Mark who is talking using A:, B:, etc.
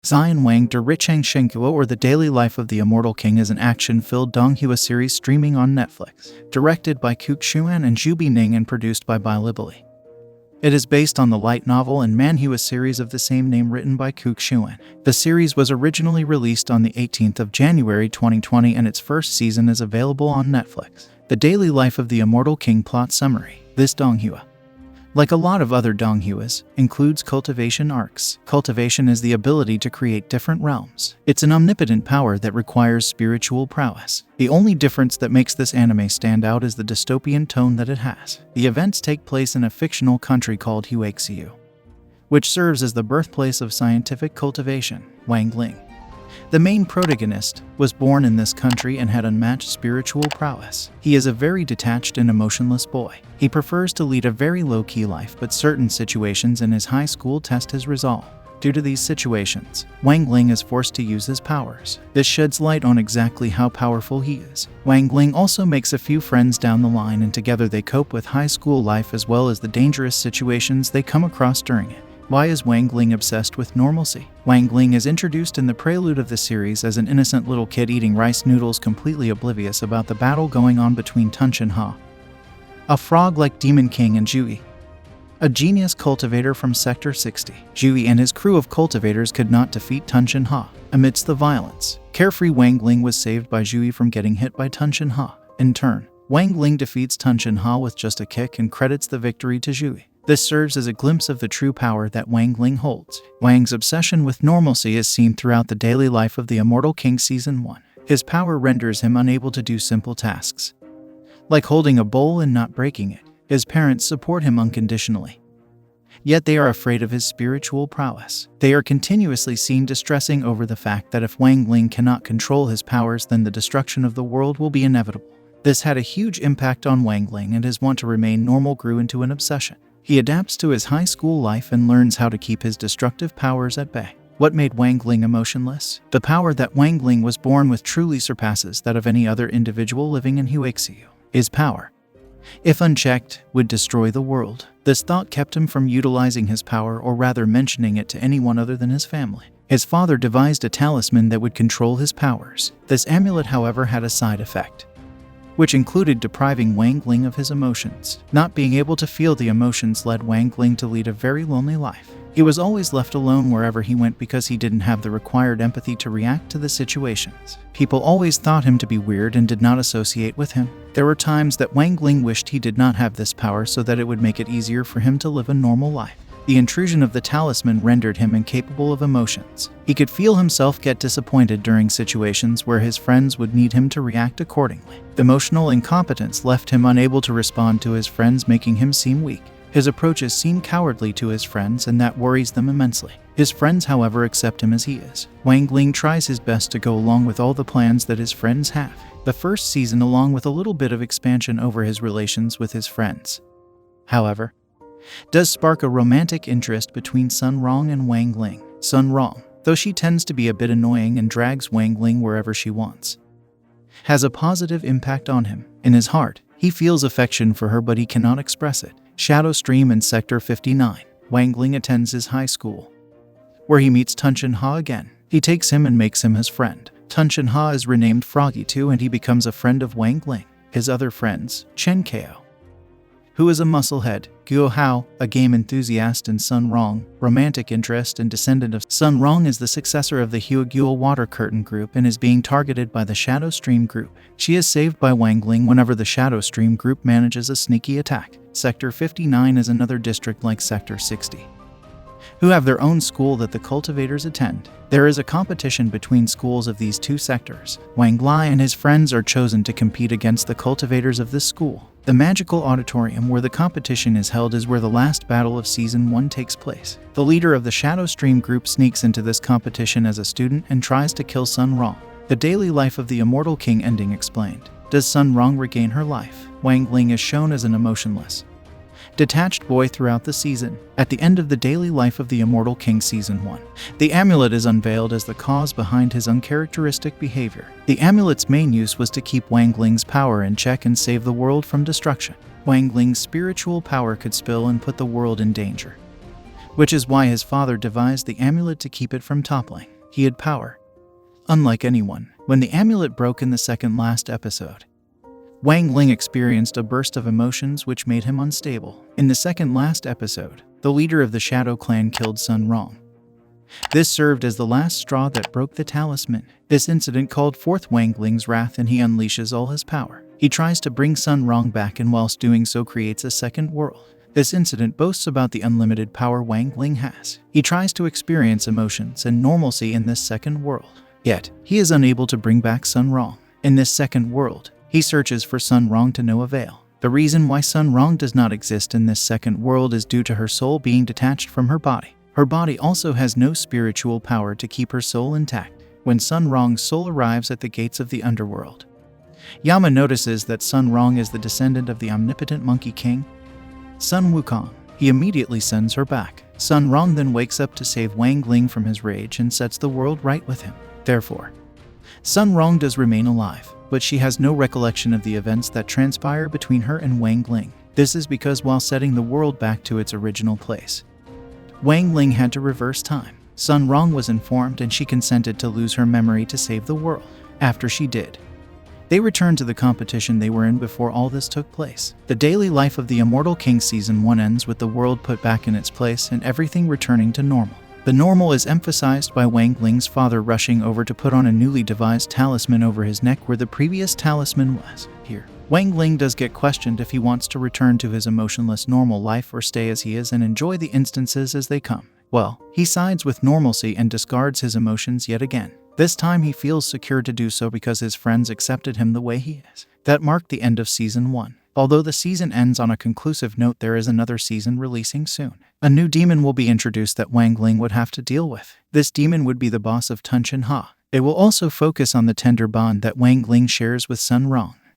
A: Xian Wang de Richang Shenghua, or The Daily Life of the Immortal King, is an action-filled Donghua series streaming on Netflix, directed by Kuk Xuan and Zhu Bining and produced by Bilibili. It is based on the light novel and manhua series of the same name written by Kuk Xuan. The series was originally released on the 18th of January 2020 and its first season is available on Netflix. The Daily Life of the Immortal King plot summary. This Donghua, like a lot of other Donghuas, includes cultivation arcs. Cultivation is the ability to create different realms. It's an omnipotent power that requires spiritual prowess. The only difference that makes this anime stand out is the dystopian tone that it has. The events take place in a fictional country called Huaxiu, which serves as the birthplace of scientific cultivation, Wangling. The main protagonist was born in this country and had unmatched spiritual prowess. He is a very detached and emotionless boy. He prefers to lead a very low-key life, but certain situations in his high school test his resolve. Due to these situations, Wangling is forced to use his powers. This sheds light on exactly how powerful he is. Wangling also makes a few friends down the line, and together they cope with high school life as well as the dangerous situations they come across during it. Why is Wangling obsessed with normalcy? Wangling is introduced in the prelude of the series as an innocent little kid eating rice noodles, completely oblivious about the battle going on between Tun Chenha, a frog-like demon king, and Zhui, a genius cultivator from Sector 60. Zhui and his crew of cultivators could not defeat Tun Chenha. Amidst the violence, carefree Wangling was saved by Zhui from getting hit by Tun Chenha. In turn, Wangling defeats Tun Chenha with just a kick and credits the victory to Zhui. This serves as a glimpse of the true power that Wangling holds. Wang's obsession with normalcy is seen throughout The Daily Life of the Immortal King Season 1. His power renders him unable to do simple tasks, like holding a bowl and not breaking it. His parents support him unconditionally, yet they are afraid of his spiritual prowess. They are continuously seen distressing over the fact that if Wangling cannot control his powers, then the destruction of the world will be inevitable. This had a huge impact on Wangling, and his want to remain normal grew into an obsession. He adapts to his high school life and learns how to keep his destructive powers at bay. What made Wangling emotionless? The power that Wangling was born with truly surpasses that of any other individual living in Huaxiu. His power, if unchecked, would destroy the world. This thought kept him from utilizing his power, or rather mentioning it to anyone other than his family. His father devised a talisman that would control his powers. This amulet, however, had a side effect, which included depriving Wangling of his emotions. Not being able to feel the emotions led Wangling to lead a very lonely life. He was always left alone wherever he went because he didn't have the required empathy to react to the situations. People always thought him to be weird and did not associate with him. There were times that Wangling wished he did not have this power so that it would make it easier for him to live a normal life. The intrusion of the talisman rendered him incapable of emotions. He could feel himself get disappointed during situations where his friends would need him to react accordingly. The emotional incompetence left him unable to respond to his friends, making him seem weak. His approaches seem cowardly to his friends, and that worries them immensely. His friends, however, accept him as he is. Wangling tries his best to go along with all the plans that his friends have. The first season, along with a little bit of expansion over his relations with his friends, however, does spark a romantic interest between Sun Rong and Wangling. Sun Rong, though she tends to be a bit annoying and drags Wangling wherever she wants, has a positive impact on him. In his heart, he feels affection for her, but he cannot express it. Shadow Stream in Sector 59. Wangling attends his high school, where he meets Tun Chenha again. He takes him and makes him his friend. Tun Chenha is renamed Froggy too, and he becomes a friend of Wangling. His other friends, Chen Kao, who is a musclehead, Guo Hao, a game enthusiast, and Sun Rong, romantic interest and descendant of Sun Rong, is the successor of the Huaguo Water Curtain group and is being targeted by the Shadow Stream group. She is saved by Wangling whenever the Shadow Stream group manages a sneaky attack. Sector 59 is another district like Sector 60, who have their own school that the cultivators attend. There is a competition between schools of these two sectors. Wang Lai and his friends are chosen to compete against the cultivators of this school. The magical auditorium where the competition is held is where the last battle of Season 1 takes place. The leader of the Shadow Stream group sneaks into this competition as a student and tries to kill Sun Rong. The Daily Life of the Immortal King ending explained. Does Sun Rong regain her life? Wangling is shown as an emotionless, detached boy throughout the season. At the end of The Daily Life of the Immortal King Season 1, the amulet is unveiled as the cause behind his uncharacteristic behavior. The amulet's main use was to keep Wangling's power in check and save the world from destruction. Wangling's spiritual power could spill and put the world in danger. which is why his father devised the amulet to keep it from toppling. He had power, unlike anyone. When the amulet broke in the second last episode, Wang Ling experienced a burst of emotions which made him unstable. In the second last episode, the leader of the Shadow Clan killed Sun Rong. This served as the last straw that broke the talisman. This incident called forth Wang Ling's wrath, and he unleashes all his power. He tries to bring Sun Rong back, and whilst doing so creates a second world. This incident boasts about the unlimited power Wang Ling has. He tries to experience emotions and normalcy in this second world. Yet, he is unable to bring back Sun Rong. In this second world, he searches for Sun Rong to no avail. The reason why Sun Rong does not exist in this second world is due to her soul being detached from her body. Her body also has no spiritual power to keep her soul intact. When Sun Rong's soul arrives at the gates of the underworld, Yama notices that Sun Rong is the descendant of the omnipotent Monkey King, Sun Wukong. He immediately sends her back. Sun Rong then wakes up to save Wang Ling from his rage and sets the world right with him. Therefore, Sun Rong does remain alive, but she has no recollection of the events that transpire between her and Wang Ling. This is because while setting the world back to its original place, Wang Ling had to reverse time. Sun Rong was informed, and she consented to lose her memory to save the world. After she did, they returned to the competition they were in before all this took place. The daily life of the Immortal King Season 1 ends with the world put back in its place and everything returning to normal. The normal is emphasized by Wang Ling's father rushing over to put on a newly devised talisman over his neck where the previous talisman was. Here, Wang Ling does get questioned if he wants to return to his emotionless normal life or stay as he is and enjoy the instances as they come. Well, he sides with normalcy and discards his emotions yet again. This time he feels secure to do so because his friends accepted him the way he is. That marked the end of Season 1. Although the season ends on a conclusive note, there is another season releasing soon. A new demon will be introduced that Wang Ling would have to deal with. This demon would be the boss of Tun Chen Ha. It will also focus on the tender bond that Wang Ling shares with Sun Rong.